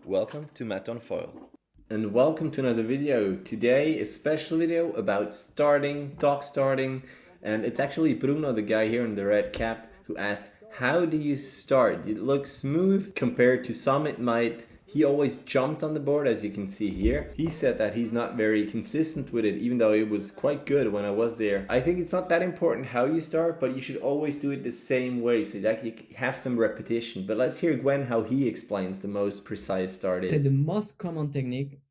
welcome to Matt on Foil. And welcome to another video. Today, a special video about dog starting. And it's actually Bruno, the guy here in the red cap, who asked, how do you start? It looks smooth compared to some it might. He always jumped on the board, as you can see here. He said that he's not very consistent with it, even though it was quite good when I was there. I think it's not that important how you start, but you should always do it the same way so that you have some repetition. But let's hear Gwen how he explains the most precise start is. The most common technique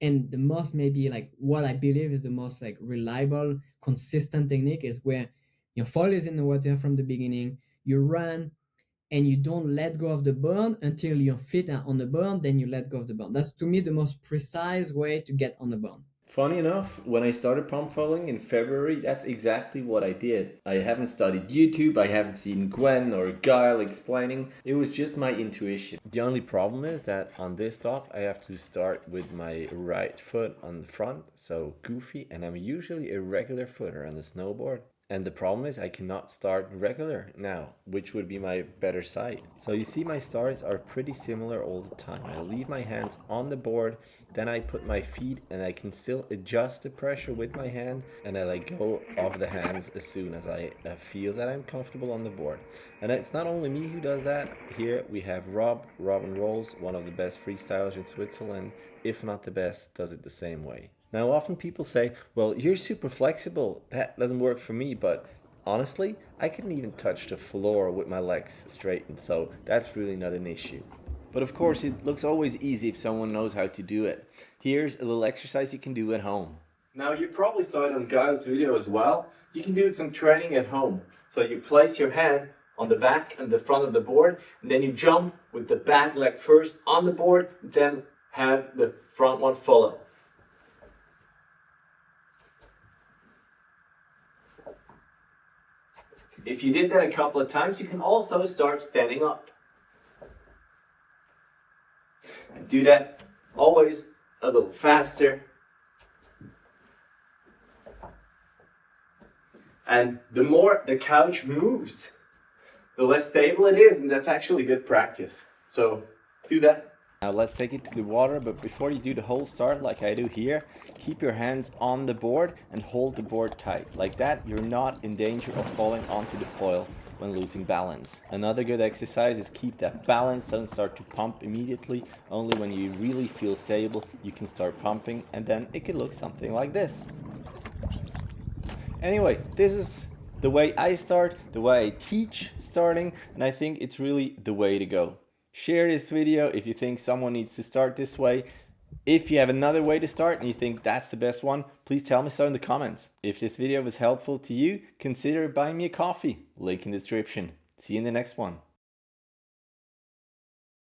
and the most maybe like what I believe is the most like reliable, consistent technique is where your foil is in the water from the beginning, you run, and you don't let go of the board until your feet are on the board, then you let go of the board. That's to me the most precise way to get on the board. Funny enough, when I started pump foiling in February, that's exactly what I did. I haven't studied YouTube, I haven't seen Gwen or Guile explaining. It was just my intuition. The only problem is that on this dog, I have to start with my right foot on the front, so goofy, and I'm usually a regular footer on the snowboard. And the problem is I cannot start regular now, which would be my better side. So you see my starts are pretty similar all the time. I leave my hands on the board, then I put my feet and I can still adjust the pressure with my hand, and I let go of the hands as soon as I feel that I'm comfortable on the board. And it's not only me who does that. Here we have Robin Rolls, one of the best freestylers in Switzerland, if not the best, does it the same way. Now, often people say, well, you're super flexible. That doesn't work for me. But honestly, I couldn't even touch the floor with my legs straightened. So that's really not an issue. But of course, it looks always easy if someone knows how to do it. Here's a little exercise you can do at home. Now, you probably saw it on Guile's video as well. You can do some training at home. So you place your hand on the back and the front of the board, and then you jump with the back leg first on the board, then have the front one follow. If you did that a couple of times, you can also start standing up. And do that always a little faster. And the more the couch moves, the less stable it is, and that's actually good practice. So do that. Now let's take it to the water, but before you do the whole start like I do here, keep your hands on the board and hold the board tight. Like that, you're not in danger of falling onto the foil when losing balance. Another good exercise is keep that balance. Don't start to pump immediately. Only when you really feel stable, you can start pumping, and then it could look something like this. Anyway, this is the way I start, the way I teach starting, and I think it's really the way to go. Share this video if you think someone needs to start this way. If you have another way to start and you think that's the best one, please tell me so in the comments. If this video was helpful to you, consider buying me a coffee. Link in the description. See you in the next one.